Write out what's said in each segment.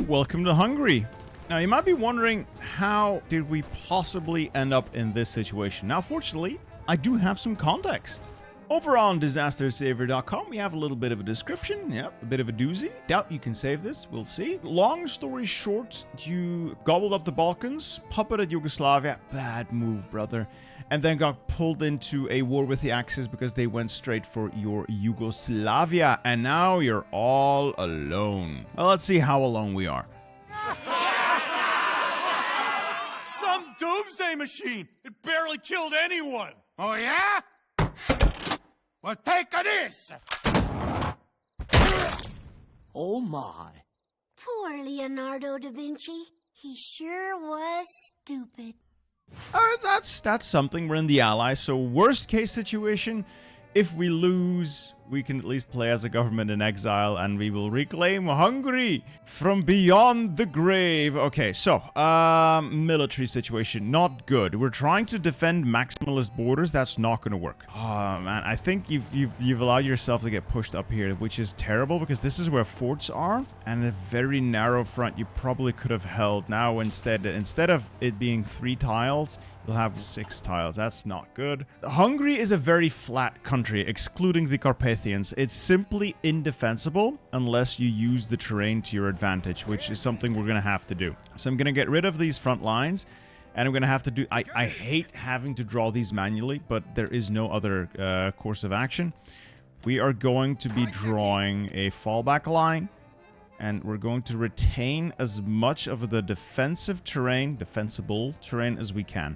welcome to Hungary. Now, you might be wondering, how did we possibly end up in this situation? Now, fortunately, I do have some context. Over on disastersaver.com, we have a little bit of a description. Yep, a bit of a doozy. Doubt you can save this, we'll see. Long story short, you gobbled up the Balkans, puppeted Yugoslavia, bad move, brother, and then got pulled into a war with the Axis because they went straight for your Yugoslavia, and now you're all alone. Well, let's see how alone we are. Some doomsday machine! It barely killed anyone! Oh, yeah? Well, take this! Oh, my. Poor Leonardo da Vinci. He sure was stupid. That's something. We're in the Allies, so worst case situation, if we lose, we can at least play as a government in exile and we will reclaim Hungary from beyond the grave. Okay, so, military situation, not good. We're trying to defend maximalist borders. That's not going to work. Oh, man, I think you've allowed yourself to get pushed up here, which is terrible because this is where forts are and a very narrow front you probably could have held. Now, instead of it being 3 tiles, you'll have 6 tiles. That's not good. Hungary is a very flat country, excluding the Carpathians. It's simply indefensible unless you use the terrain to your advantage, which is something we're going to have to do. So I'm going to get rid of these front lines, and I'm going to have to do... I hate having to draw these manually, but there is no other course of action. We are going to be drawing a fallback line, and we're going to retain as much of the defensible terrain as we can.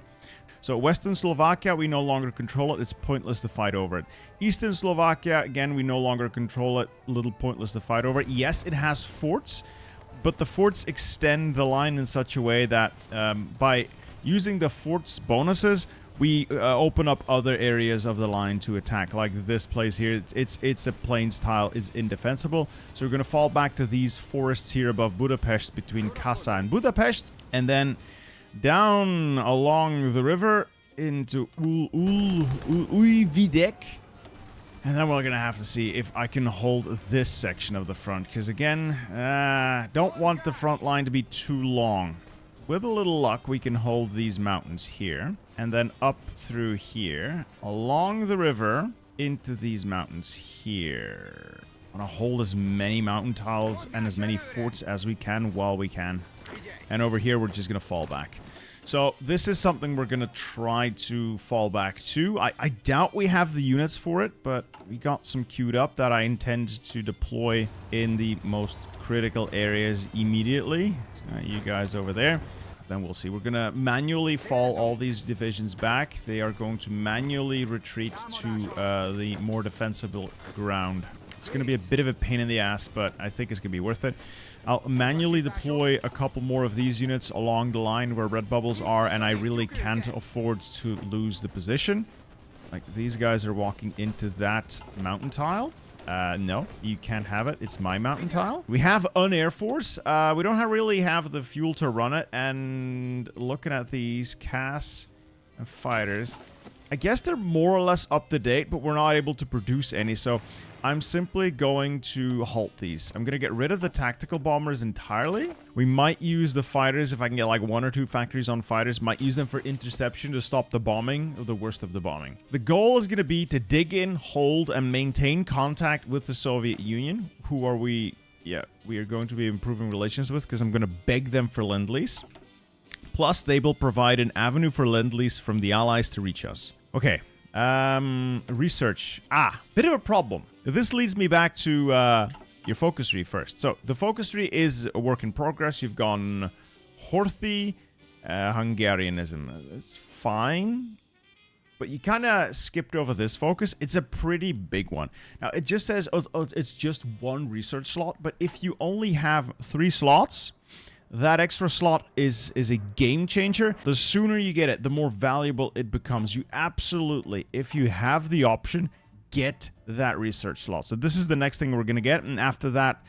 So Western Slovakia, we no longer control it. It's pointless to fight over it. Eastern Slovakia, again, we no longer control it. A little pointless to fight over it. Yes, it has forts, but the forts extend the line in such a way that by using the forts bonuses, we open up other areas of the line to attack. Like this place here, it's a plains tile, it's indefensible. So we're going to fall back to these forests here above Budapest, between Kassa and Budapest, and then down along the river into Újvidék. And then we're going to have to see if I can hold this section of the front. Because again, don't want the front line to be too long. With a little luck, we can hold these mountains here. And then up through here, along the river, into these mountains here. I want to hold as many mountain tiles and as many forts as we can while we can. And over here, we're just going to fall back. So this is something we're going to try to fall back to. I doubt we have the units for it, but we got some queued up that I intend to deploy in the most critical areas immediately. You guys over there. Then we'll see. We're going to manually fall all these divisions back. They are going to manually retreat to the more defensible ground. It's going to be a bit of a pain in the ass, but I think it's going to be worth it. I'll manually deploy a couple more of these units along the line where red bubbles are, and I really can't afford to lose the position. Like, these guys are walking into that mountain tile. No, you can't have it. It's my mountain tile. We have an Air Force. We don't really have the fuel to run it, and looking at these CAS and fighters, I guess they're more or less up to date, but we're not able to produce any, so I'm simply going to halt these. I'm going to get rid of the tactical bombers entirely. We might use the fighters if I can get like 1 or 2 factories on fighters. Might use them for interception to stop the bombing, or the worst of the bombing. The goal is going to be to dig in, hold, and maintain contact with the Soviet Union. Who are we? Yeah, we are going to be improving relations with because I'm going to beg them for Lend-Lease. Plus, they will provide an avenue for Lend-Lease from the Allies to reach us. Okay. Research. Bit of a problem. This leads me back to your focus tree first. So the focus tree is a work in progress. You've gone Horthy, Hungarianism. It's fine, but you kind of skipped over this focus. It's a pretty big one. Now it just says it's just 1 research slot, but if you only have 3 slots, that extra slot is a game changer. The sooner you get it, the more valuable it becomes. You absolutely, if you have the option, get that research slot. So this is the next thing we're going to get. And after that,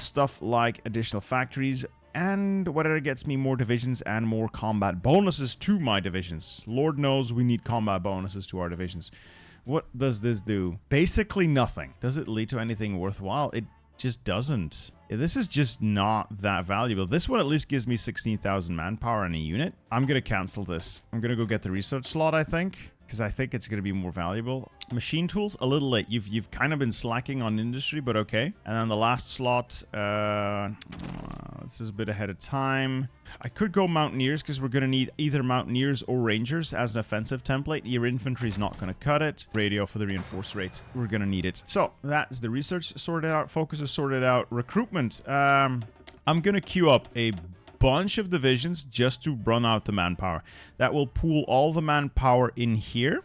stuff like additional factories and whatever gets me more divisions and more combat bonuses to my divisions. Lord knows we need combat bonuses to our divisions. What does this do? Basically nothing. Does it lead to anything worthwhile? It just doesn't. Yeah, this is just not that valuable. This one at least gives me 16,000 manpower in a unit. I'm going to cancel this. I'm going to go get the research slot, I think, because I think it's going to be more valuable. Machine tools, a little late. You've kind of been slacking on industry, but okay. And then the last slot, this is a bit ahead of time. I could go Mountaineers because we're going to need either Mountaineers or Rangers as an offensive template. Your infantry is not going to cut it. Radio for the reinforced rates. We're going to need it. So that's the research sorted out. Focus is sorted out. Recruitment. I'm going to queue up a bunch of divisions just to run out the manpower. That will pool all the manpower in here.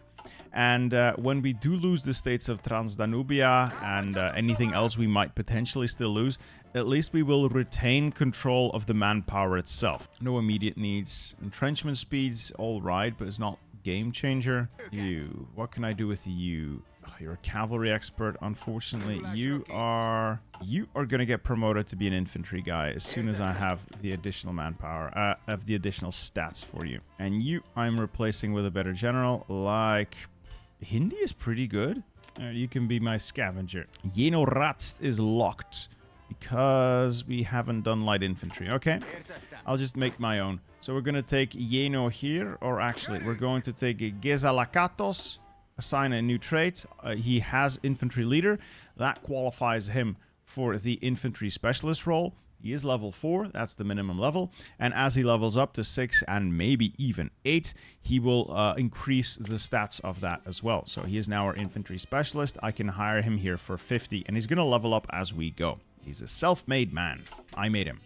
And when we do lose the states of Transdanubia and anything else we might potentially still lose, at least we will retain control of the manpower itself. No immediate needs. Entrenchment speeds, all right, but it's not game changer. You, what can I do with you? Oh, you're a cavalry expert. Unfortunately, you are going to get promoted to be an infantry guy as soon as I have the additional manpower, of the additional stats for you. And you, I'm replacing with a better general, like Hindi is pretty good. You can be my scavenger. Jeno Ratst is locked because we haven't done light infantry. Okay, I'll just make my own. So we're going to take Jeno here, or actually we're going to take Gezalakatos, assign a new trait. He has infantry leader. That qualifies him for the infantry specialist role. He is level 4, that's the minimum level, and as he levels up to 6 and maybe even 8, he will increase the stats of that as well. So he is now our infantry specialist. I can hire him here for 50, and he's going to level up as we go. He's a self-made man. I made him.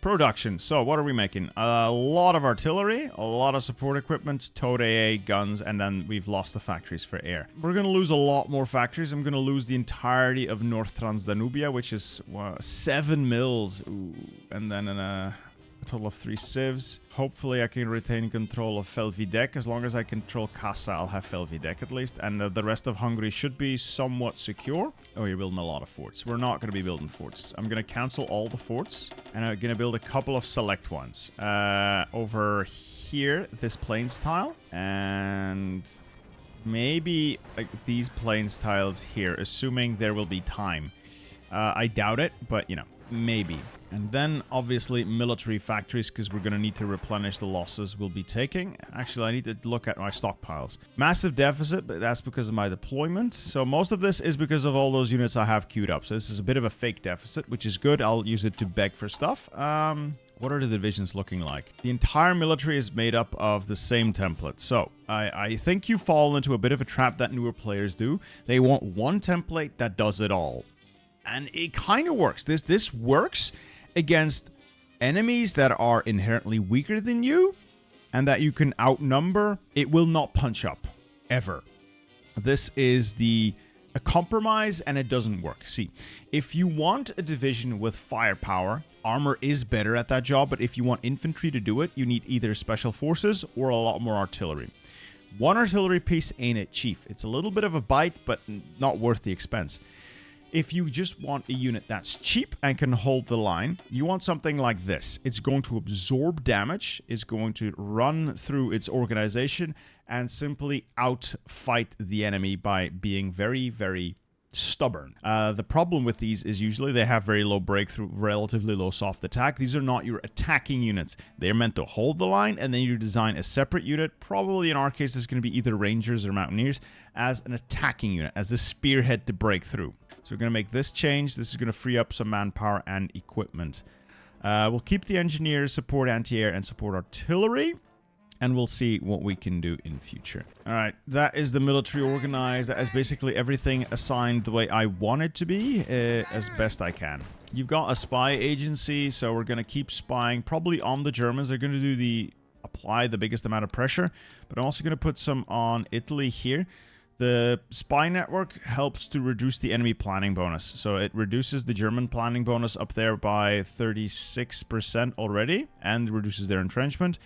Production. So what are we making? A lot of artillery, a lot of support equipment, towed AA, guns, and then we've lost the factories for air. We're going to lose a lot more factories. I'm going to lose the entirety of North Transdanubia, which is 7 mills. Ooh. And then a total of 3 civs. Hopefully I can retain control of Felvidek. As long as I control Kassa, I'll have Felvidek at least. And the rest of Hungary should be somewhat secure. Oh, you're building a lot of forts. We're not going to be building forts. I'm going to cancel all the forts. And I'm going to build a couple of select ones. Over here, this plains tile. And maybe like these plains tiles here, assuming there will be time. I doubt it, but you know, maybe. And then, obviously, military factories, because we're going to need to replenish the losses we'll be taking. Actually, I need to look at my stockpiles. Massive deficit, but that's because of my deployment. So most of this is because of all those units I have queued up. So this is a bit of a fake deficit, which is good. I'll use it to beg for stuff. What are the divisions looking like? The entire military is made up of the same template. So I think you fall into a bit of a trap that newer players do. They want one template that does it all. And it kind of works. This works against enemies that are inherently weaker than you and that you can outnumber. It will not punch up, ever. This is a compromise, and it doesn't work. See, if you want a division with firepower, armor is better at that job, but if you want infantry to do it, you need either special forces or a lot more artillery. One artillery piece ain't it, chief. It's a little bit of a bite, but not worth the expense. If you just want a unit that's cheap and can hold the line, you want something like this. It's going to absorb damage, it's going to run through its organization, and simply outfight the enemy by being very, very stubborn. The problem with these is usually they have very low breakthrough, relatively low soft attack. These are not your attacking units. They're meant to hold the line, and then you design a separate unit, probably in our case it's going to be either Rangers or Mountaineers, as an attacking unit, as the spearhead to break through. So we're going to make this change. This is going to free up some manpower and equipment. We'll keep the engineers, support anti-air, and support artillery. And we'll see what we can do in future. Alright, that is the military organized. That is basically everything assigned the way I want it to be, as best I can. You've got a spy agency, so we're going to keep spying, probably on the Germans. They're going to do apply the biggest amount of pressure. But I'm also going to put some on Italy here. The spy network helps to reduce the enemy planning bonus. So it reduces the German planning bonus up there by 36% already, and reduces their entrenchment.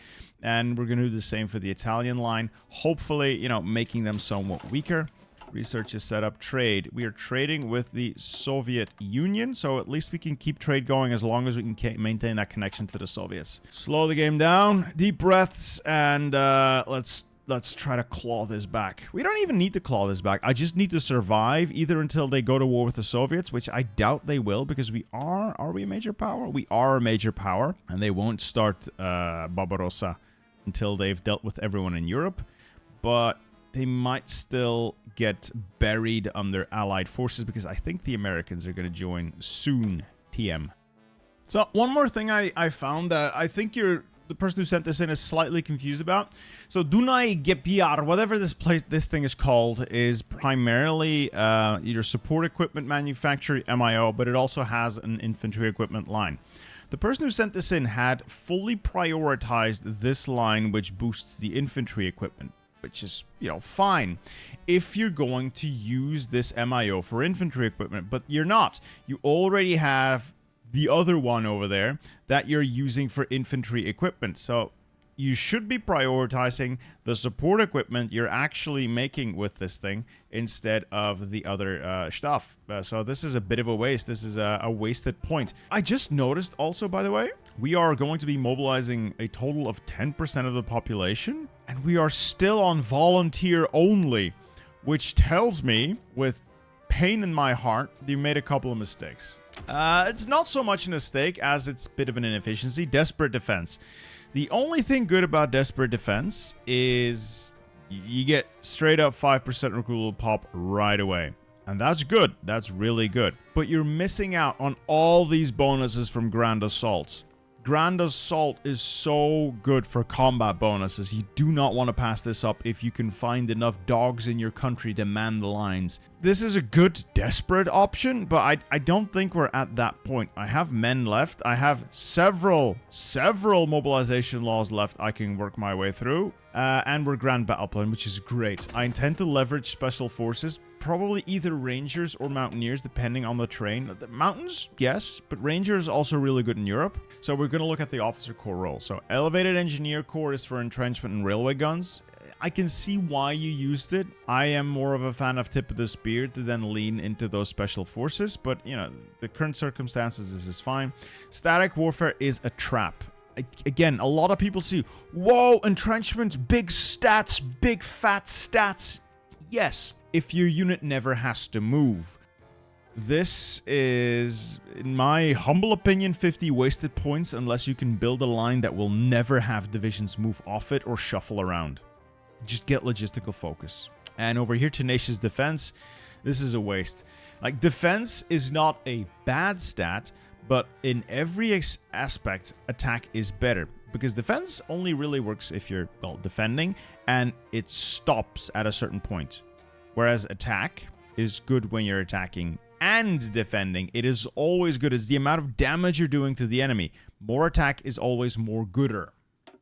And we're going to do the same for the Italian line, hopefully, you know, making them somewhat weaker. Research is set up. Trade. We are trading with the Soviet Union, so at least we can keep trade going as long as we can maintain that connection to the Soviets. Slow the game down, deep breaths, and let's let's try to claw this back. We don't even need to claw this back. I just need to survive either until they go to war with the Soviets, which I doubt they will, because are we a major power? We are a major power, and they won't start Barbarossa until they've dealt with everyone in Europe. But they might still get buried under Allied forces, because I think the Americans are going to join soon, TM. So, one more thing I found that I think the person who sent this in is slightly confused about. So, Dunaj Gepjar, whatever this thing is called, is primarily your support equipment manufacturer, MIO, but it also has an infantry equipment line. The person who sent this in had fully prioritized this line, which boosts the infantry equipment, which is, fine if you're going to use this MIO for infantry equipment, but you're not. You already have the other one over there that you're using for infantry equipment. So you should be prioritizing the support equipment you're actually making with this thing instead of the other stuff. So this is a bit of a waste. This is a wasted point. I just noticed also, by the way, we are going to be mobilizing a total of 10% of the population, and we are still on volunteer only, which tells me, with pain in my heart, you made a couple of mistakes. It's not so much a mistake as it's a bit of an inefficiency. Desperate defense. The only thing good about desperate defense is you get straight up 5% recruitable pop right away. And that's good. That's really good. But you're missing out on all these bonuses from Grand Assault. Grand Assault is so good for combat bonuses. You do not want to pass this up if you can find enough dogs in your country to man the lines. This is a good desperate option, but I don't think we're at that point. I have men left. I have several mobilization laws left I can work my way through. And we're Grand Battle Plan, which is great. I intend to leverage special forces, probably either Rangers or Mountaineers, depending on the terrain. The mountains, yes, but Rangers also really good in Europe. So we're going to look at the Officer Corps role. So Elevated Engineer Corps is for entrenchment and railway guns. I can see why you used it. I am more of a fan of tip of the spear to then lean into those special forces, but, the current circumstances, this is fine. Static warfare is a trap. Again, a lot of people see, whoa, entrenchment, big stats, big fat stats. Yes, if your unit never has to move. This is, in my humble opinion, 50 wasted points unless you can build a line that will never have divisions move off it or shuffle around. Just get logistical focus. And over here, Tenacious Defense, this is a waste. Like, defense is not a bad stat, but in every aspect, attack is better. Because defense only really works if you're, defending, and it stops at a certain point. Whereas attack is good when you're attacking and defending. It is always good. It's the amount of damage you're doing to the enemy. More attack is always more gooder.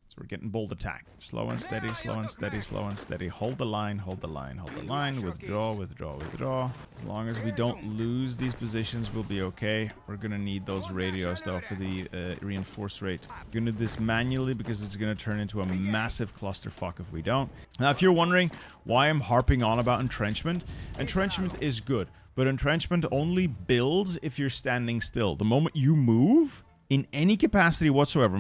So we're getting bold attack. Slow and steady, slow and steady, slow and steady. Hold the line, hold the line, hold the line. Withdraw, withdraw, withdraw. As long as we don't lose these positions, we'll be okay. We're going to need those radios, though, for the reinforce rate. We're going to do this manually because it's going to turn into a massive clusterfuck if we don't. Now, if you're wondering why I'm harping on about entrenchment, entrenchment is good. But entrenchment only builds if you're standing still. The moment you move, in any capacity whatsoever,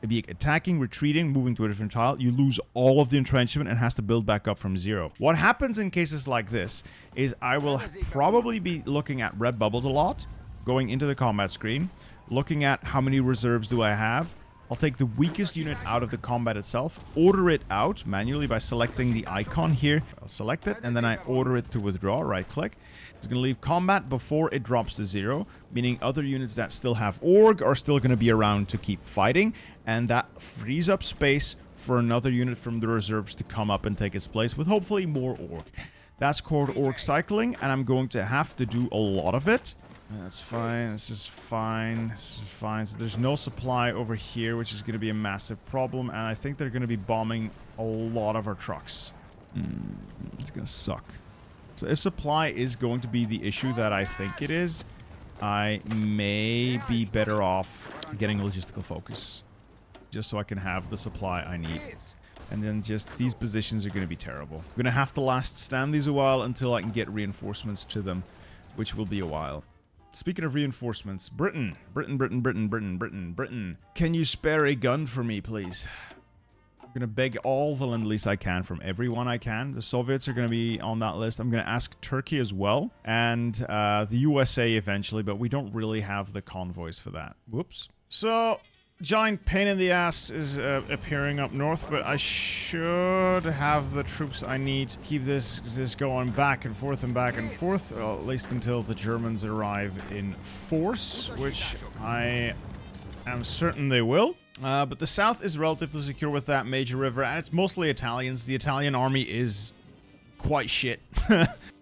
be it attacking, retreating, moving to a different tile, you lose all of the entrenchment and has to build back up from zero. What happens in cases like this is I will probably be looking at red bubbles a lot, going into the combat screen, looking at how many reserves do I have. I'll take the weakest unit out of the combat itself, order it out manually by selecting the icon here. I'll select it, and then I order it to withdraw, right-click. It's going to leave combat before it drops to zero, meaning other units that still have org are still going to be around to keep fighting, and that frees up space for another unit from the reserves to come up and take its place with hopefully more org. That's called org cycling, and I'm going to have to do a lot of it. That's fine. This is fine. This is fine. So there's no supply over here, which is going to be a massive problem. And I think they're going to be bombing a lot of our trucks. It's going to suck. So if supply is going to be the issue that I think it is, I may be better off getting logistical focus. Just so I can have the supply I need. And then just these positions are going to be terrible. I'm going to have to last stand these a while until I can get reinforcements to them, which will be a while. Speaking of reinforcements, Britain. Can you spare a gun for me, please? I'm going to beg all the lend-lease I can from everyone I can. The Soviets are going to be on that list. I'm going to ask Turkey as well. And the USA eventually, but we don't really have the convoys for that. Whoops. So, giant pain in the ass is appearing up north, but I should have the troops I need to keep this going back and forth and back and forth, well, at least until the Germans arrive in force, which I am certain they will. But the south is relatively secure with that major river, and it's mostly Italians. The Italian army is quite shit.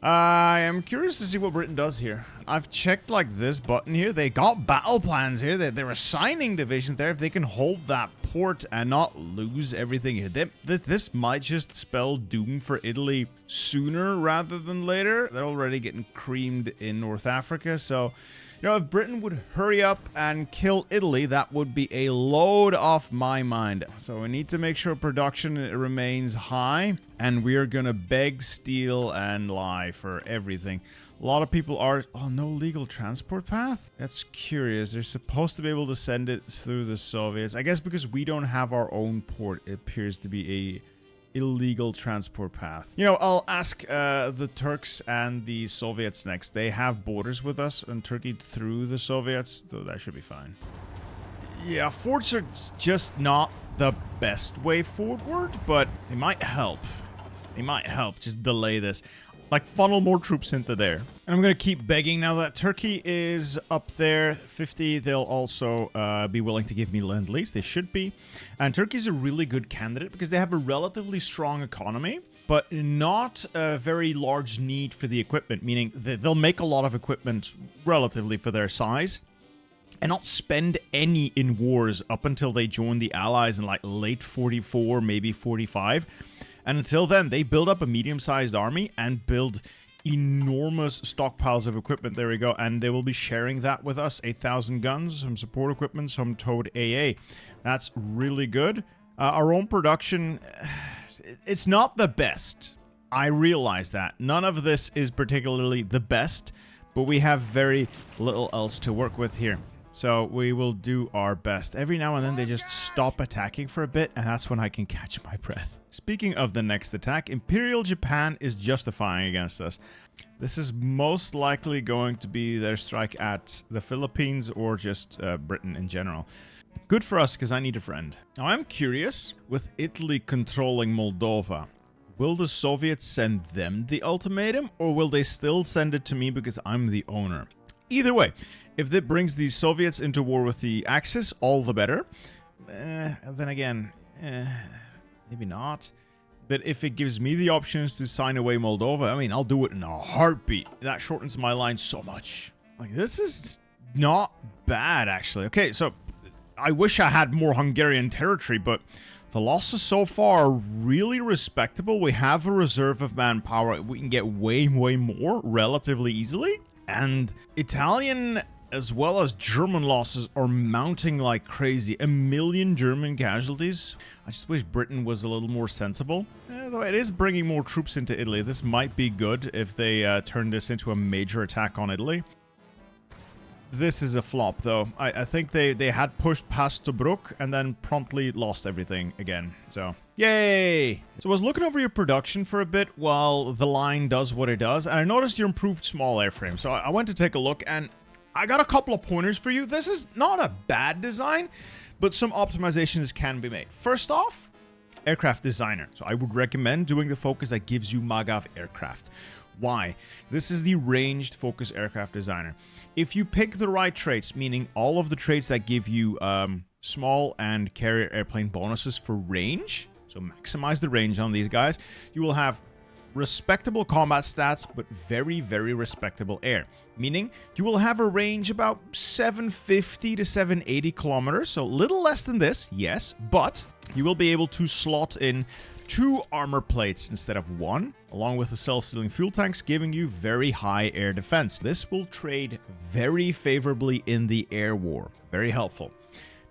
I am curious to see what Britain does here. I've checked like this button here. They got battle plans here. They're assigning divisions there. If they can hold that port and not lose everything here, this might just spell doom for Italy sooner rather than later. They're already getting creamed in North Africa, so you know, if Britain would hurry up and kill Italy, that would be a load off my mind. So we need to make sure production remains high, and we are gonna beg, steal, and lie for everything. A lot of people are... Oh, no legal transport path? That's curious. They're supposed to be able to send it through the Soviets. I guess because we don't have our own port, it appears to be a illegal transport path. You know, I'll ask the Turks and the Soviets next. They have borders with us and Turkey through the Soviets, so that should be fine. Yeah, forts are just not the best way forward, but they might help. They might help. Just delay this. Like, funnel more troops into there. And I'm going to keep begging now that Turkey is up there. 50, they'll also be willing to give me lend-lease. They should be. And Turkey's a really good candidate because they have a relatively strong economy, but not a very large need for the equipment, meaning they'll make a lot of equipment relatively for their size and not spend any in wars up until they join the Allies in like late 44, maybe 45. And until then, they build up a medium-sized army and build enormous stockpiles of equipment. There we go. And they will be sharing that with us. 8,000 guns, some support equipment, some towed AA. That's really good. Our own production, it's not the best. I realize that. None of this is particularly the best, but we have very little else to work with here. So we will do our best. Every now and then they just stop attacking for a bit, and that's when I can catch my breath. Speaking of the next attack, Imperial Japan is justifying against us. This is most likely going to be their strike at the Philippines or just Britain in general. Good for us because I need a friend. Now I'm curious, with Italy controlling Moldova, will the Soviets send them the ultimatum or will they still send it to me because I'm the owner? Either way, if that brings the Soviets into war with the Axis, all the better. Then again, maybe not. But if it gives me the options to sign away Moldova, I mean, I'll do it in a heartbeat. That shortens my line so much. Like, this is not bad, actually. Okay, so I wish I had more Hungarian territory, but the losses so far are really respectable. We have a reserve of manpower. We can get way, way more relatively easily. And Italian as well as German losses are mounting like crazy. 1 million German casualties. I just wish Britain was a little more sensible. Though it is bringing more troops into Italy. This might be good if they turn this into a major attack on Italy. This is a flop, though. I think they had pushed past Tobruk and then promptly lost everything again. So, yay! So I was looking over your production for a bit while the line does what it does, and I noticed your improved small airframe. So I went to take a look, and I got a couple of pointers for you. This is not a bad design, but some optimizations can be made. First off, aircraft designer. So I would recommend doing the focus that gives you Magav aircraft. Why? This is the ranged focus aircraft designer. If you pick the right traits, meaning all of the traits that give you small and carrier airplane bonuses for range, so maximize the range on these guys, you will have respectable combat stats, but very, very respectable air. Meaning, you will have a range about 750 to 780 kilometers, so a little less than this, yes, but you will be able to slot in 2 armor plates instead of 1, along with the self-sealing fuel tanks, giving you very high air defense. This will trade very favorably in the air war. Very helpful.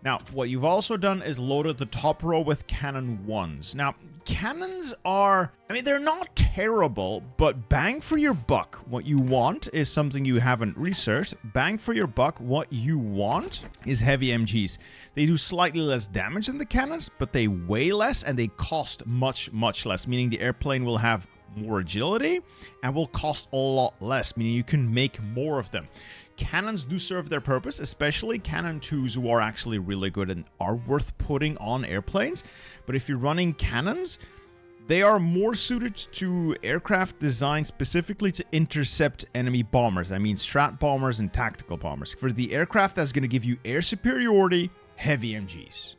Now, what you've also done is loaded the top row with cannon 1s. Now, cannons are, I mean, they're not terrible, but bang for your buck. What you want is something you haven't researched. Bang for your buck, what you want is heavy MGs. They do slightly less damage than the cannons, but they weigh less and they cost much, much less, meaning the airplane will have more agility and will cost a lot less, meaning you can make more of them. Cannons do serve their purpose, especially Cannon 2s who are actually really good and are worth putting on airplanes. But if you're running cannons, they are more suited to aircraft designed specifically to intercept enemy bombers. I mean strat bombers and tactical bombers. For the aircraft that's going to give you air superiority, heavy MGs.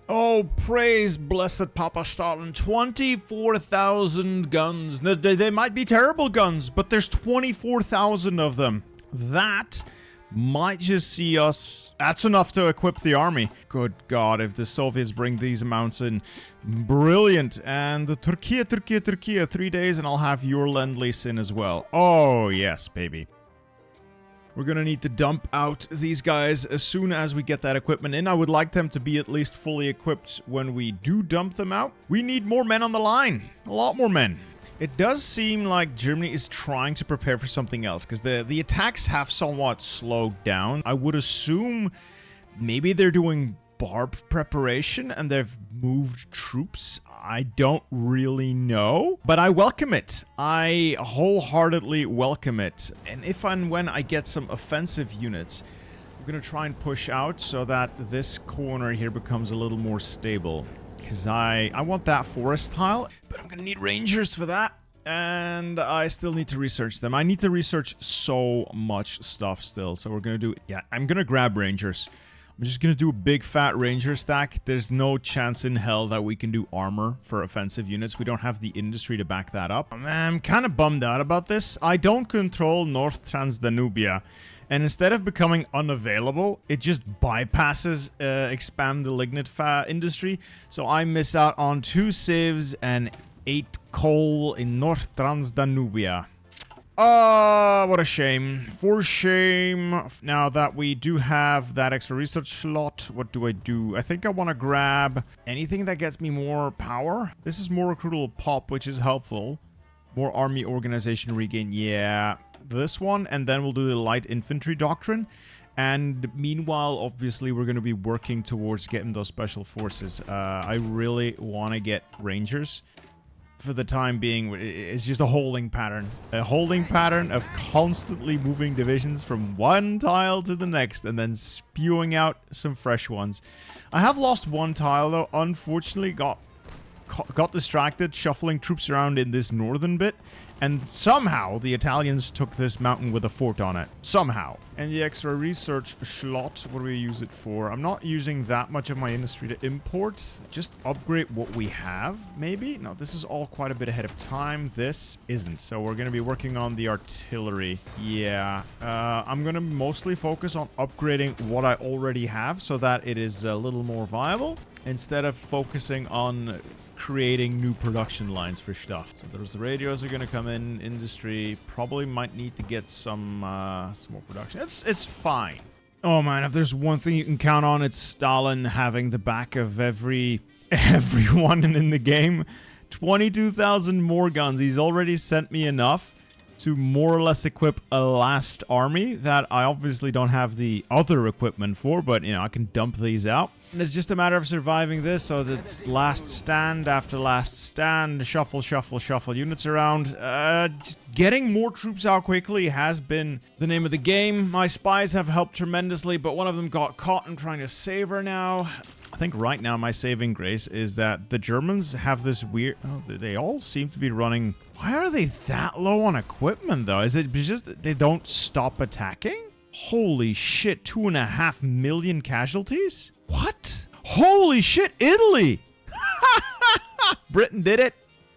Oh, praise blessed Papa Stalin. 24,000 guns. They might be terrible guns, but there's 24,000 of them. That might just see us. That's enough to equip the army. Good God, if the Soviets bring these amounts in. Brilliant. And Turkey, 3 days, and I'll have your Lend-Lease in as well. Oh, yes, baby. We're gonna need to dump out these guys as soon as we get that equipment in. I would like them to be at least fully equipped when we do dump them out. We need more men on the line. A lot more men. It does seem like Germany is trying to prepare for something else, because the attacks have somewhat slowed down. I would assume maybe they're doing barb preparation and they've moved troops. I don't really know, but I welcome it. I wholeheartedly welcome it. And if and when I get some offensive units, I'm going to try and push out so that this corner here becomes a little more stable. Because I want that forest tile, but I'm going to need rangers for that. And I still need to research them. I need to research so much stuff still. So we're going to do, yeah, I'm going to grab rangers. I'm just going to do a big fat ranger stack. There's no chance in hell that we can do armor for offensive units. We don't have the industry to back that up. I'm kind of bummed out about this. I don't control North Transdanubia. And instead of becoming unavailable, it just bypasses expand the lignite industry. So I miss out on 2 civs and 8 coal in North Transdanubia. What a shame. For shame. Now that we do have that extra research slot, what do? I think I want to grab anything that gets me more power. This is more recruitable pop, which is helpful. More army organization regain. Yeah. This one, and then we'll do the light infantry doctrine. And meanwhile, obviously, we're going to be working towards getting those special forces. I really want to get rangers. For the time being, it's just a holding pattern. A holding pattern of constantly moving divisions from one tile to the next and then spewing out some fresh ones. I have lost 1 tile, though. Unfortunately, got distracted shuffling troops around in this northern bit. And somehow, the Italians took this mountain with a fort on it. Somehow. And the extra research slot, what do we use it for? I'm not using that much of my industry to import. Just upgrade what we have, maybe? No, this is all quite a bit ahead of time. This isn't. So we're going to be working on the artillery. Yeah. I'm going to mostly focus on upgrading what I already have so that it is a little more viable, instead of focusing on creating new production lines for stuff. So those radios are going to come in. Industry probably might need to get some more production. It's fine. Oh man, if there's one thing you can count on, it's Stalin having the back of everyone in the game. 22,000 more guns. He's already sent me enough to more or less equip a last army that I obviously don't have the other equipment for, but you know, I can dump these out. And it's just a matter of surviving this, so that's last stand after last stand, shuffle units around. Just getting more troops out quickly has been the name of the game. My spies have helped tremendously, but one of them got caught and trying to save her now. I think right now my saving grace is that the Germans have this weird... Oh, they all seem to be running... Why are they that low on equipment, though? Is it just that they don't stop attacking? Holy shit, 2.5 million casualties? What? Holy shit, Italy! Britain did it.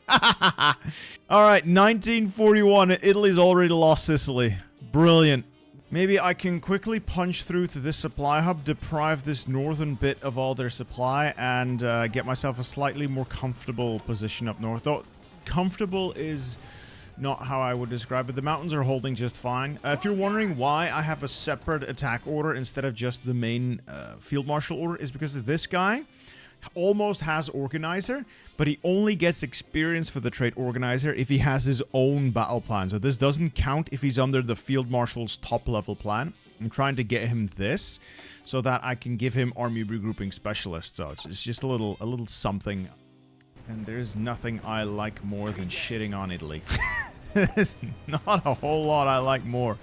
Alright, 1941. Italy's already lost Sicily. Brilliant. Maybe I can quickly punch through to this supply hub, deprive this northern bit of all their supply, and get myself a slightly more comfortable position up north. Though, comfortable is not how I would describe it. The mountains are holding just fine. If you're wondering why I have a separate attack order instead of just the main field marshal order, is because this guy almost has organizer, but he only gets experience for the trait organizer if he has his own battle plan. So this doesn't count if he's under the field marshal's top level plan. I'm trying to get him this so that I can give him army regrouping specialist. So it's just a little something. And there's nothing I like more than shitting on Italy. There's not a whole lot I like more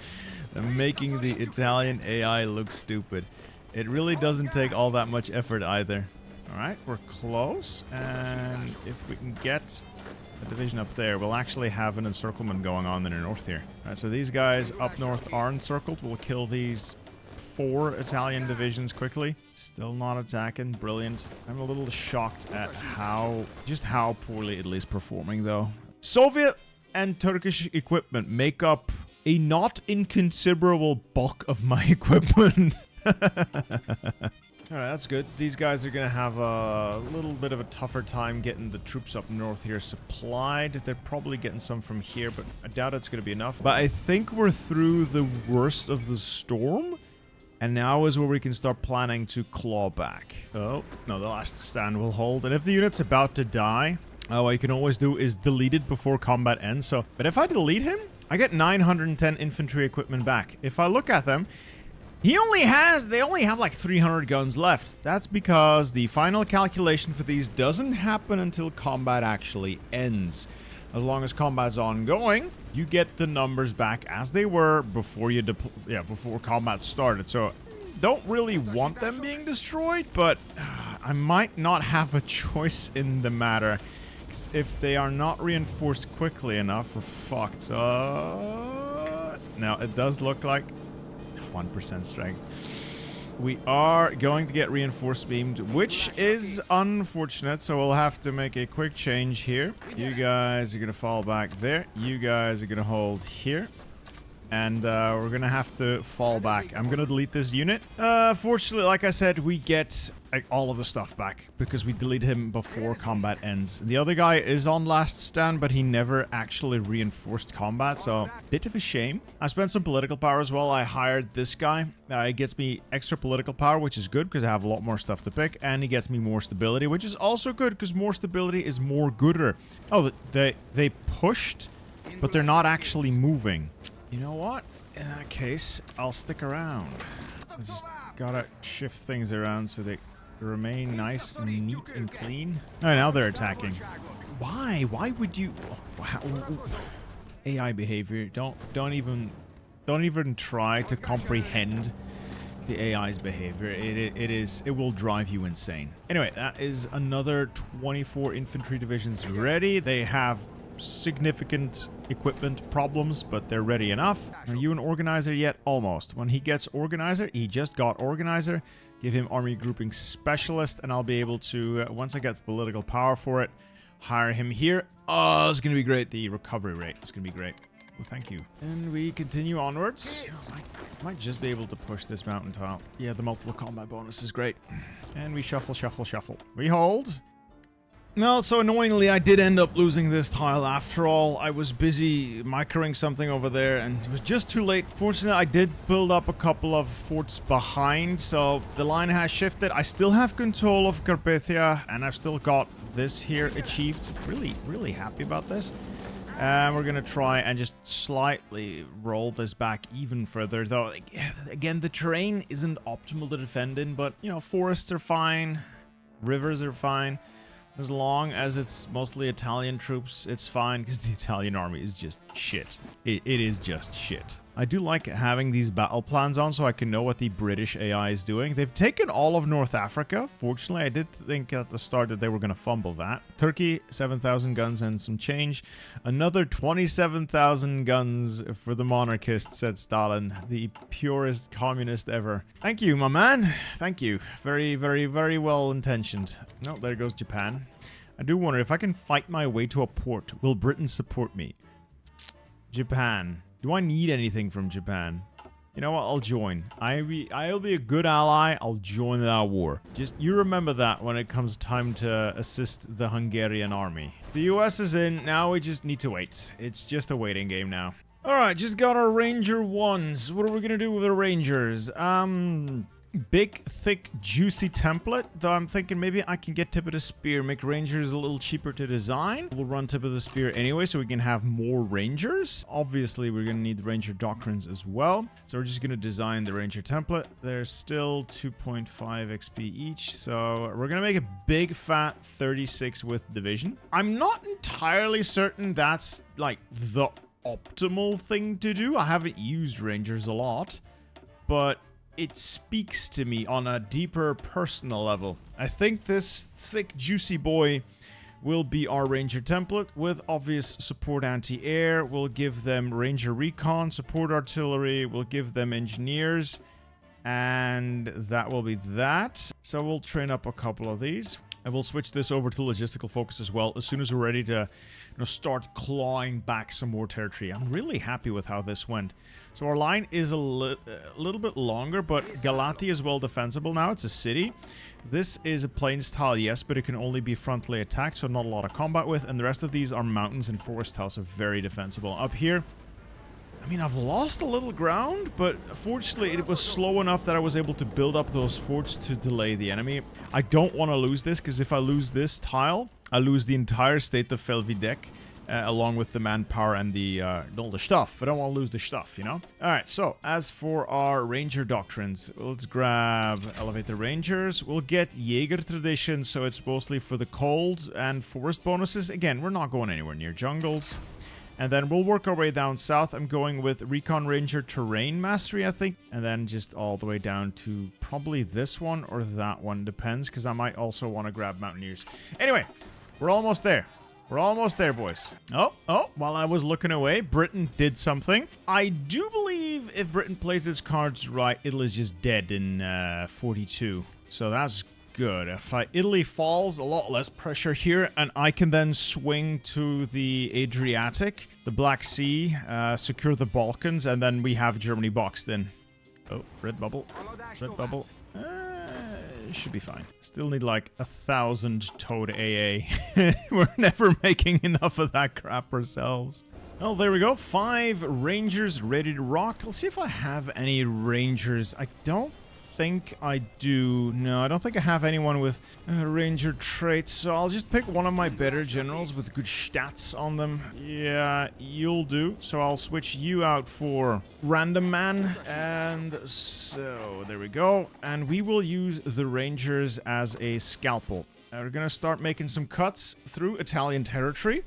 than making the Italian AI look stupid. It really doesn't take all that much effort either. Alright, we're close, and if we can get a division up there, we'll actually have an encirclement going on in the north here. Alright, so these guys up north are encircled. We'll kill these 4 Italian divisions quickly. Still not attacking. Brilliant. I'm a little shocked at how poorly Italy's performing, though. Soviet and Turkish equipment make up a not inconsiderable bulk of my equipment. Alright, that's good. These guys are gonna have a little bit of a tougher time getting the troops up north here supplied. They're probably getting some from here, but I doubt it's gonna be enough. But I think we're through the worst of the storm, and now is where we can start planning to claw back. Oh, no, the last stand will hold. And if the unit's about to die, what you can always do is delete it before combat ends. So, but if I delete him, I get 910 infantry equipment back. If I look at them, they only have like 300 guns left. That's because the final calculation for these doesn't happen until combat actually ends. As long as combat's ongoing, you get the numbers back as they were before before combat started. So don't really want them being destroyed, but I might not have a choice in the matter. 'Cause if they are not reinforced quickly enough, we're fucked. Now it does look like 1% strength. We are going to get reinforced beamed, which is unfortunate, so we'll have to make a quick change here. You guys are going to fall back there. You guys are going to hold here. And we're going to have to fall back. I'm going to delete this unit. Fortunately, like I said, we get all of the stuff back because we deleted him before combat ends. The other guy is on last stand, but he never actually reinforced combat, so bit of a shame. I spent some political power as well. I hired this guy. It gets me extra political power, which is good because I have a lot more stuff to pick, and he gets me more stability, which is also good because more stability is more gooder. Oh, they pushed, but they're not actually moving. You know what? In that case, I'll stick around. I just gotta shift things around so they remain nice and neat and clean. Oh, now they're attacking. Why? Why would you? AI behavior. Don't even try to comprehend the AI's behavior. It will drive you insane. Anyway, that is another 24 infantry divisions ready. They have significant equipment problems, but they're ready enough. Are you an organizer yet? Almost. When he gets organizer, he just got organizer. Give him army grouping specialist, and I'll be able to, once I get political power for it, hire him here. Oh, it's gonna be great. The recovery rate is gonna be great. Well, thank you. And we continue onwards. I might just be able to push this mountain tile. Yeah, the multiple combat bonus is great. And we shuffle, shuffle, shuffle. We hold. No, so annoyingly, I did end up losing this tile after all. I was busy microing something over there, and it was just too late. Fortunately, I did build up a couple of forts behind, so the line has shifted. I still have control of Carpathia, and I've still got this here achieved. Really, really happy about this. And we're gonna try and just slightly roll this back even further, though, again, the terrain isn't optimal to defend in, but, you know, forests are fine, rivers are fine. As long as it's mostly Italian troops, it's fine, because the Italian army is just shit. It is just shit. I do like having these battle plans on so I can know what the British AI is doing. They've taken all of North Africa. Fortunately, I did think at the start that they were going to fumble that. Turkey, 7,000 guns and some change. Another 27,000 guns for the monarchist, said Stalin. The purest communist ever. Thank you, my man. Thank you. Very, very, very well intentioned. No, there goes Japan. I do wonder if I can fight my way to a port. Will Britain support me? Japan. Do I need anything from Japan? You know what? I'll join. I'll be a good ally. I'll join that war. Just you remember that when it comes time to assist the Hungarian army. The US is in. Now we just need to wait. It's just a waiting game now. Alright, just got our Ranger 1s. What are we gonna do with the Rangers? Big, thick, juicy template. Though I'm thinking maybe I can get tip of the spear, make Rangers a little cheaper to design. We'll run tip of the spear anyway, so we can have more Rangers. Obviously, we're gonna need the Ranger doctrines as well. So we're just gonna design the Ranger template. There's still 2.5 XP each, so we're gonna make a big fat 36 with division. I'm not entirely certain that's like the optimal thing to do. I haven't used Rangers a lot, but it speaks to me on a deeper personal level. I think this thick, juicy boy will be our Ranger template with obvious support anti-air. We'll give them Ranger recon, support artillery. We'll give them engineers. And that will be that. So we'll train up a couple of these. And we'll switch this over to logistical focus as well as soon as we're ready to start clawing back some more territory. I'm really happy with how this went. So our line is a little bit longer, but Galati is well defensible now. It's a city. This is a plains tile, yes, but it can only be frontally attacked, so not a lot of combat with. And the rest of these are mountains and forest tiles, so very defensible. Up here, I mean, I've lost a little ground, but fortunately it was slow enough that I was able to build up those forts to delay the enemy. I don't want to lose this, because if I lose this tile, I lose the entire state of Felvidek, along with the manpower and the stuff. I don't want to lose the stuff, you know? Alright, so as for our Ranger doctrines, let's grab Elevate the Rangers. We'll get Jaeger tradition, so it's mostly for the cold and forest bonuses. Again, we're not going anywhere near jungles. And then we'll work our way down south. I'm going with Recon Ranger Terrain Mastery, I think. And then just all the way down to probably this one or that one. Depends, because I might also want to grab Mountaineers. Anyway, we're almost there. We're almost there, boys. Oh, while I was looking away, Britain did something. I do believe if Britain plays its cards right, Italy's just dead in 42. So that's good. If Italy falls, a lot less pressure here, and I can then swing to the Adriatic, the Black Sea, secure the Balkans, and then we have Germany boxed in. Oh, red bubble. Red bubble. Should be fine. Still need like 1,000 Toad AA. We're never making enough of that crap ourselves. Well, there we go. 5 Rangers ready to rock. Let's see if I have any Rangers. I don't think I do. No, I don't think I have anyone with Ranger traits, so I'll just pick one of my better generals with good stats on them. Yeah, you'll do. So I'll switch you out for Random Man, and so there we go. And we will use the Rangers as a scalpel. We're gonna start making some cuts through Italian territory.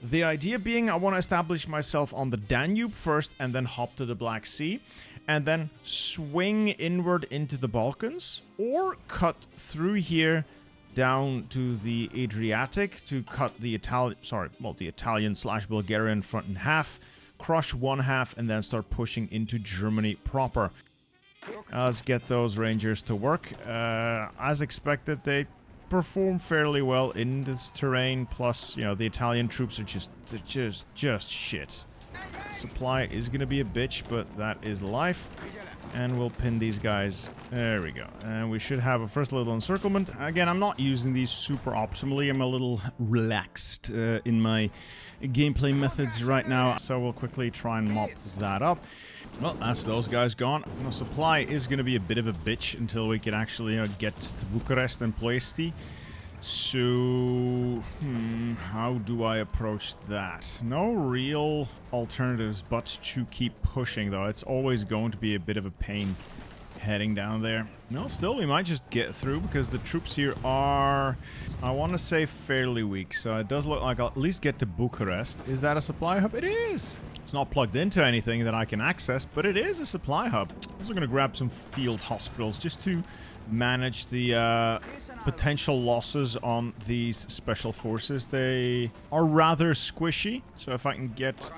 The idea being I want to establish myself on the Danube first and then hop to the Black Sea. And then swing inward into the Balkans, or cut through here down to the Adriatic to cut the Italian/Bulgarian front in half, crush one half, and then start pushing into Germany proper. Let's get those Rangers to work. As expected, they perform fairly well in this terrain. Plus, you know, the Italian troops are just shit. Supply is going to be a bitch, but that is life. And we'll pin these guys. There we go. And we should have a first little encirclement. Again, I'm not using these super optimally. I'm a little relaxed in my gameplay methods right now. So we'll quickly try and mop that up. Well, that's those guys gone. You know, supply is going to be a bit of a bitch until we can actually get to Bucharest and Ploesti. So, how do I approach that? No real alternatives but to keep pushing, though. It's always going to be a bit of a pain heading down there. No, still, we might just get through because the troops here are, I want to say, fairly weak. So it does look like I'll at least get to Bucharest. Is that a supply hub? It is! It's not plugged into anything that I can access, but it is a supply hub. I'm also going to grab some field hospitals just to manage the potential losses on these special forces. They are rather squishy, so if I can get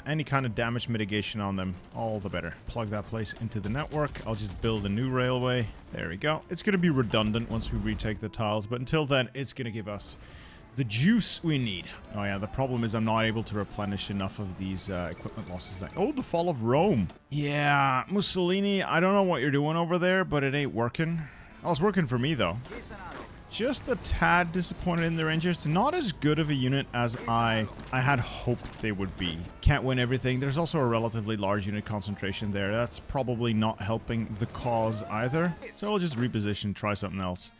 any kind of damage mitigation on them, all the better. Plug that place into the network. I'll just build a new railway. There we go. It's going to be redundant once we retake the tiles, but until then, it's going to give us the juice we need. Oh yeah, the problem is I'm not able to replenish enough of these equipment losses. Oh, the fall of Rome. Yeah, Mussolini, I don't know what you're doing over there, but it ain't working. Oh, it's working for me, though. Just a tad disappointed in the Rangers. Not as good of a unit as I had hoped they would be. Can't win everything. There's also a relatively large unit concentration there. That's probably not helping the cause either. So we'll just reposition, try something else.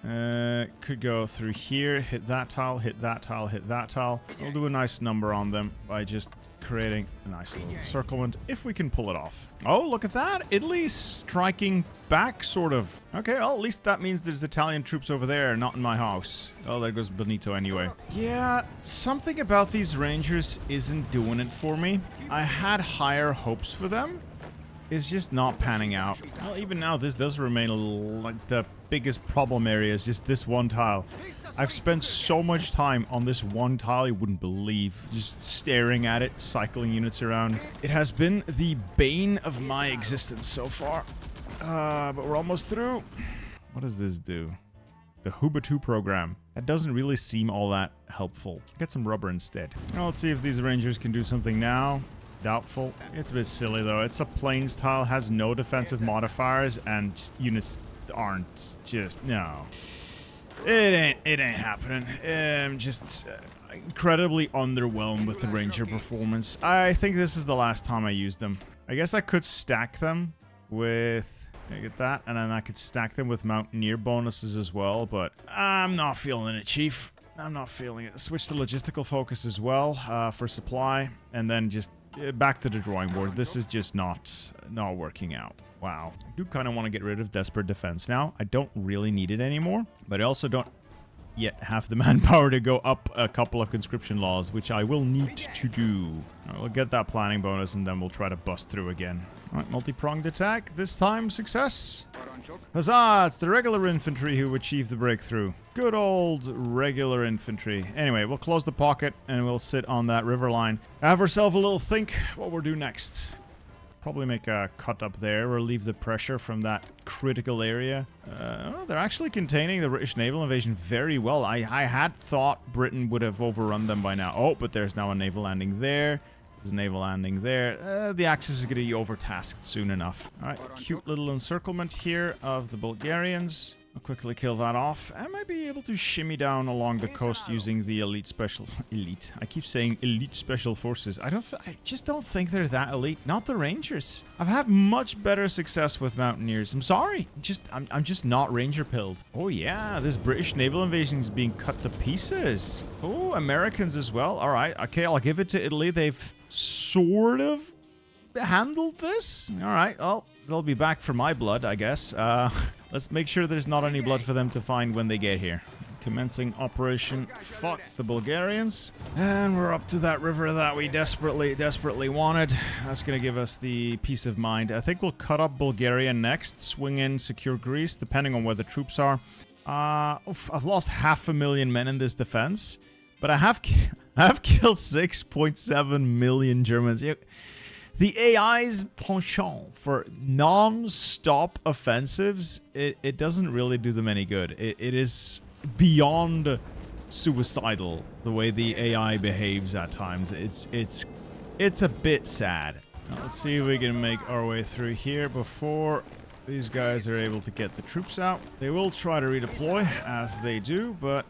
Could go through here, hit that tile, hit that tile, hit that tile. We'll do a nice number on them by just creating a nice little encirclement if we can pull it off. Oh, look at that. Italy's striking back, sort of. Okay, well, at least that means there's Italian troops over there, not in my house. Oh, there goes Benito anyway. Yeah, something about these Rangers isn't doing it for me. I had higher hopes for them. It's just not panning out. Well, even now, this does remain like the biggest problem area is just this one tile. I've spent so much time on this one tile you wouldn't believe. Just staring at it, cycling units around. It has been the bane of my existence so far. But we're almost through. What does this do? The Hubatu program. That doesn't really seem all that helpful. Get some rubber instead. Now let's see if these Rangers can do something now. Doubtful. It's a bit silly though. It's a plains tile, has no defensive modifiers, and just units aren't just no. It ain't happening. I'm just incredibly underwhelmed with the Ranger performance. I think this is the last time I used them. I guess I could stack them with get that, and then I could stack them with Mountaineer bonuses as well, but I'm not feeling it, Chief. I'm not feeling it. Switch to logistical focus as well for supply, and then just back to the drawing board. This is just not working out. Wow. I do kind of want to get rid of Desperate Defense now. I don't really need it anymore, but I also don't yet have the manpower to go up a couple of conscription laws, which I will need to do. We'll get that planning bonus, and then we'll try to bust through again. Alright, multi-pronged attack. This time, success. Huzzah! It's the regular infantry who achieved the breakthrough. Good old regular infantry. Anyway, we'll close the pocket, and we'll sit on that river line. Have ourselves a little think what we'll do next. Probably make a cut up there, relieve the pressure from that critical area. Oh, they're actually containing the British naval invasion very well. I had thought Britain would have overrun them by now. Oh, but there's now a naval landing there. There's a naval landing there. The Axis is going to be overtasked soon enough. Alright, cute little encirclement here of the Bulgarians. I'll quickly kill that off. I might be able to shimmy down along the coast using the elite special... Elite. I keep saying elite special forces. I just don't think they're that elite. Not the Rangers. I've had much better success with Mountaineers. I'm sorry. I'm just not Ranger pilled. Oh yeah, this British naval invasion is being cut to pieces. Oh, Americans as well. Alright, okay, I'll give it to Italy. They've sort of handled this. Alright, well, they'll be back for my blood, I guess. Let's make sure there's not any blood for them to find when they get here. Commencing Operation Fuck the Bulgarians. And we're up to that river that we desperately wanted. That's going to give us the peace of mind. I think we'll cut up Bulgaria next. Swing in, secure Greece, depending on where the troops are. I've lost 500,000 men in this defense. But I have killed 6.7 million Germans. The AI's penchant for non-stop offensives, it doesn't really do them any good. It is beyond suicidal the way the AI behaves at times. It's a bit sad. Now, let's see if we can make our way through here before these guys are able to get the troops out. They will try to redeploy, as they do, but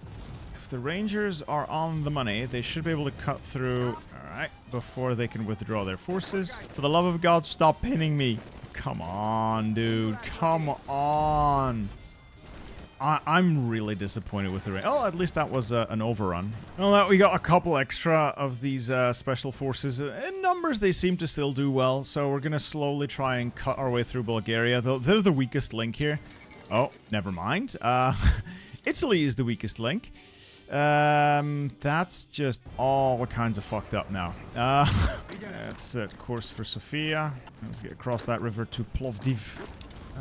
if the Rangers are on the money, they should be able to cut through... Alright, before they can withdraw their forces. For the love of God, stop pinning me. Come on, dude. Come on. I'm really disappointed with the rain. Oh, at least that was an overrun. Well, we got a couple extra of these special forces. In numbers, they seem to still do well. So we're going to slowly try and cut our way through Bulgaria. They're the weakest link here. Oh, never mind. Italy is the weakest link. That's just all kinds of fucked up now. Let's set course for Sofia. Let's get across that river to Plovdiv.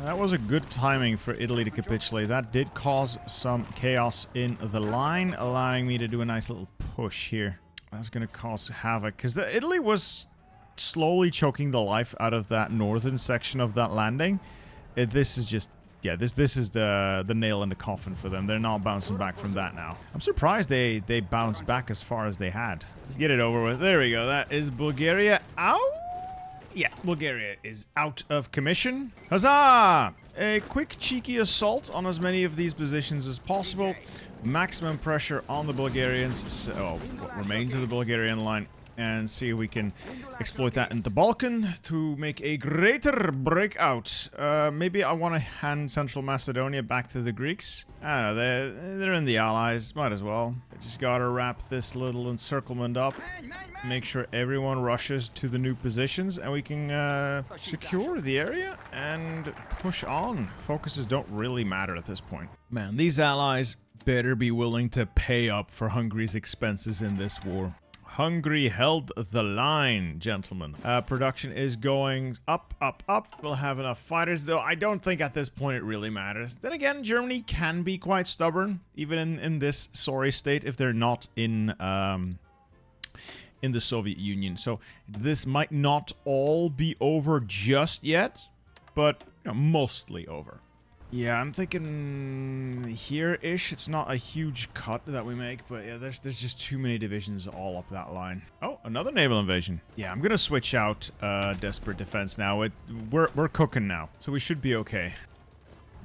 That was a good timing for Italy to capitulate. That did cause some chaos in the line, allowing me to do a nice little push here. That's going to cause havoc, because Italy was slowly choking the life out of that northern section of that landing. This is just Yeah, this is the nail in the coffin for them. They're not bouncing back from that now. I'm surprised they bounced back as far as they had. Let's get it over with. There we go. That is Bulgaria out. Yeah, Bulgaria is out of commission. Huzzah! A quick cheeky assault on as many of these positions as possible. Maximum pressure on the Bulgarians. So, what remains of the Bulgarian line. And see if we can exploit that in the Balkan to make a greater breakout. Maybe I want to hand Central Macedonia back to the Greeks. I don't know, they're in the Allies. Might as well. I just gotta wrap this little encirclement up. Make sure everyone rushes to the new positions. And we can secure the area and push on. Focuses don't really matter at this point. Man, these allies better be willing to pay up for Hungary's expenses in this war. Hungary held the line, gentlemen. Production is going up, up, up. We'll have enough fighters, though I don't think at this point it really matters. Then again, Germany can be quite stubborn, even in this sorry state, if they're not in the Soviet Union. So this might not all be over just yet, but you know, mostly over. Yeah, I'm thinking here-ish. It's not a huge cut that we make, but yeah, there's just too many divisions all up that line. Oh, another naval invasion. Yeah, I'm gonna switch out desperate defense now. We're cooking now, so we should be okay.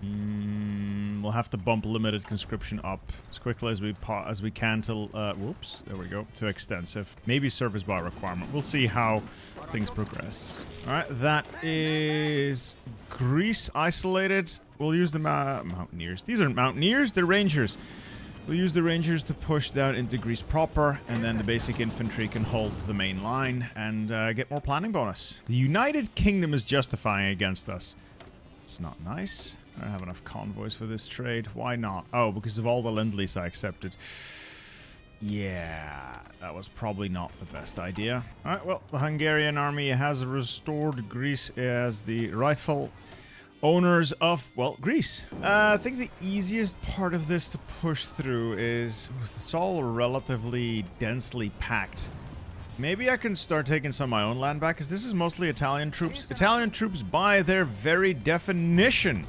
We'll have to bump limited conscription up as quickly as we can till whoops, there we go, to extensive. Maybe service by requirement. We'll see how things progress. All right, that is Greece isolated. We'll use the mountaineers. These aren't mountaineers, they're rangers. We'll use the rangers to push down into Greece proper, and then the basic infantry can hold the main line and get more planning bonus. The United Kingdom is justifying against us. It's not nice. I don't have enough convoys for this trade. Why not? Oh, because of all the Lend-Lease I accepted. Yeah, that was probably not the best idea. Alright, well, the Hungarian army has restored Greece as the rightful owners of, well, Greece. I think the easiest part of this to push through is it's all relatively densely packed. Maybe I can start taking some of my own land back, because this is mostly Italian troops. Italian troops, by their very definition,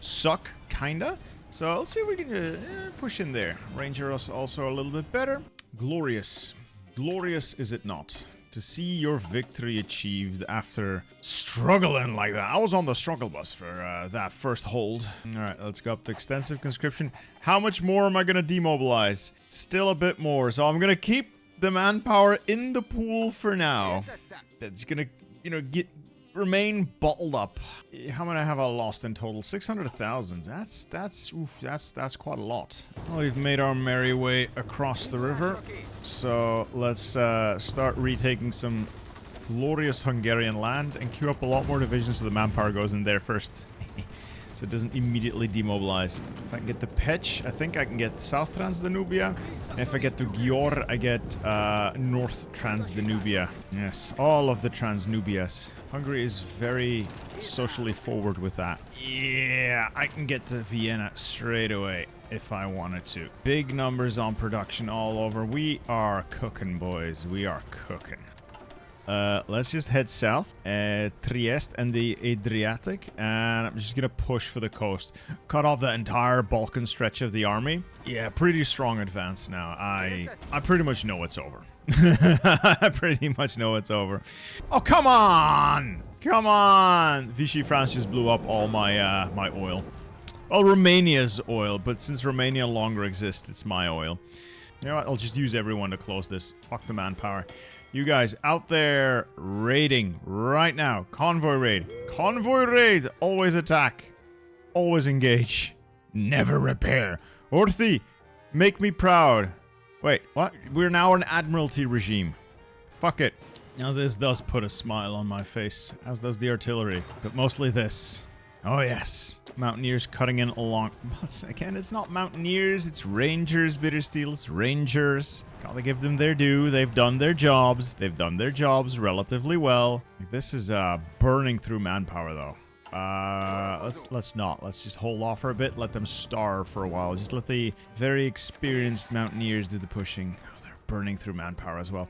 suck, kinda. So let's see if we can push in there. Ranger us also a little bit better. Glorious. Glorious is it not? To see your victory achieved after struggling like that. I was on the struggle bus for that first hold. Alright, let's go up to extensive conscription. How much more am I going to demobilize? Still a bit more. So I'm going to keep the manpower in the pool for now. That's going to, you know, remain bottled up. How many have I lost in total? 600,000. That's quite a lot. Well, we've made our merry way across the river. So let's start retaking some glorious Hungarian land and queue up a lot more divisions so the manpower goes in there first. So it doesn't immediately demobilize. If I can get to Pech, I think I can get South Transdanubia. If I get to Győr, I get North Transdanubia. Yes, all of the Transnubias. Hungary is very socially forward with that. Yeah, I can get to Vienna straight away if I wanted to. Big numbers on production all over. We are cooking, boys. We are cooking. Let's just head south, Trieste and the Adriatic, and I'm just gonna push for the coast. Cut off the entire Balkan stretch of the army. Yeah, pretty strong advance now. I pretty much know it's over. I pretty much know it's over. Oh, come on! Come on! Vichy France just blew up all my, my oil. Well, Romania's oil, but since Romania no longer exists, it's my oil. You know what? I'll just use everyone to close this. Fuck the manpower. You guys out there raiding right now. Convoy raid. Convoy raid. Always attack. Always engage. Never repair. Orthi, make me proud. Wait, what? We're now an admiralty regime. Fuck it. Now this does put a smile on my face, as does the artillery. But mostly this. Oh yes. Mountaineers cutting in along. But again, it's not mountaineers, it's rangers, Bittersteel. It's rangers. Gotta give them their due. They've done their jobs. They've done their jobs relatively well. This is burning through manpower though. Let's not. Let's just hold off for a bit. Let them starve for a while. Just let the very experienced mountaineers do the pushing. Oh, they're burning through manpower as well.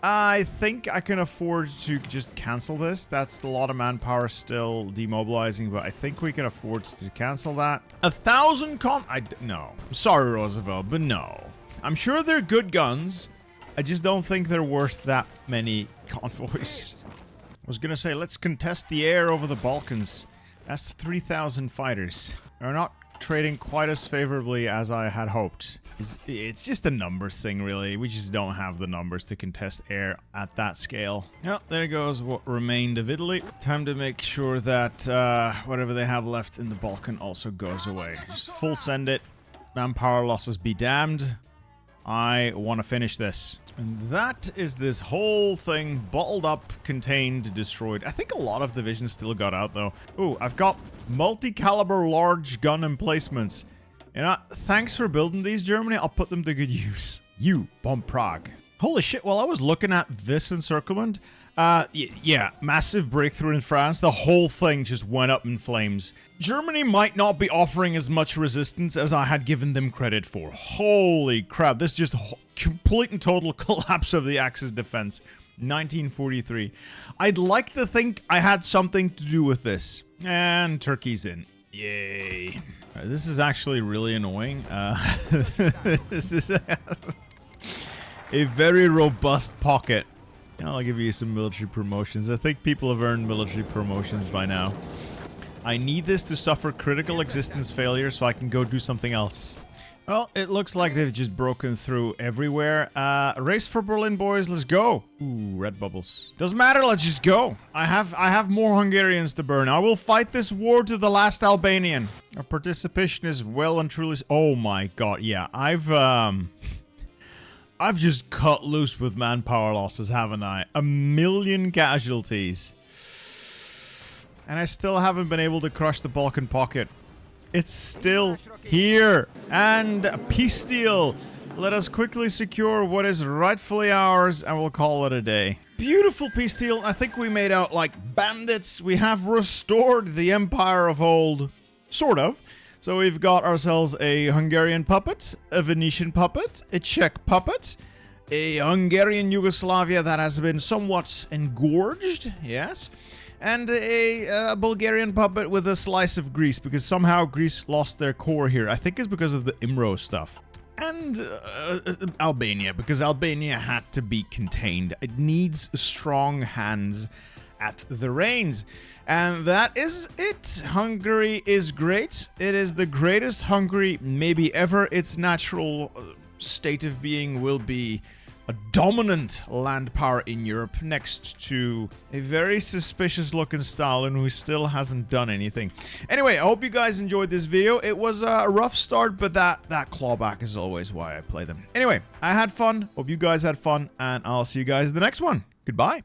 I think I can afford to just cancel this. That's a lot of manpower still demobilizing, but I think we can afford to cancel that. 1,000 no. I'm sorry, Roosevelt, but no. I'm sure they're good guns. I just don't think they're worth that many convoys. I was gonna say, let's contest the air over the Balkans. That's 3,000 fighters. They're not trading quite as favorably as I had hoped. It's just a numbers thing, really. We just don't have the numbers to contest air at that scale. Well, there goes what remained of Italy. Time to make sure that whatever they have left in the Balkan also goes away. Just full send it. Manpower losses be damned. I want to finish this. And that is this whole thing bottled up, contained, destroyed. I think a lot of divisions still got out, though. Ooh, I've got multi-caliber large gun emplacements. You know, thanks for building these, Germany. I'll put them to good use. You, bomb Prague. Holy shit, while I was looking at this encirclement, yeah, massive breakthrough in France. The whole thing just went up in flames. Germany might not be offering as much resistance as I had given them credit for. Holy crap, this just complete and total collapse of the Axis defense. 1943. I'd like to think I had something to do with this. And Turkey's in. Yay. This is actually really annoying. This is a very robust pocket. I'll give you some military promotions. I think people have earned military promotions by now. I need this to suffer critical existence failure so I can go do something else. Well, it looks like they've just broken through everywhere. Race for Berlin, boys. Let's go. Ooh, red bubbles. Doesn't matter. Let's just go. I have more Hungarians to burn. I will fight this war to the last Albanian. Our participation is well and truly... Oh my god. Yeah, I've just cut loose with manpower losses, haven't I? 1 million casualties. And I still haven't been able to crush the Balkan pocket. It's still here. And a peace deal. Let us quickly secure what is rightfully ours and we'll call it a day. Beautiful peace deal. I think we made out like bandits. We have restored the empire of old. Sort of. So we've got ourselves a Hungarian puppet, a Venetian puppet, a Czech puppet, a Hungarian Yugoslavia that has been somewhat engorged, yes, and a Bulgarian puppet with a slice of Greece, because somehow Greece lost their core here. I think it's because of the IMRO stuff. And Albania, because Albania had to be contained. It needs strong hands at the reins. And that is it. Hungary is great. It is the greatest Hungary maybe ever. Its natural state of being will be a dominant land power in Europe next to a very suspicious looking Stalin who still hasn't done anything. Anyway, I hope you guys enjoyed this video. It was a rough start, but that clawback is always why I play them. Anyway, I had fun. Hope you guys had fun, and I'll see you guys in the next one. Goodbye.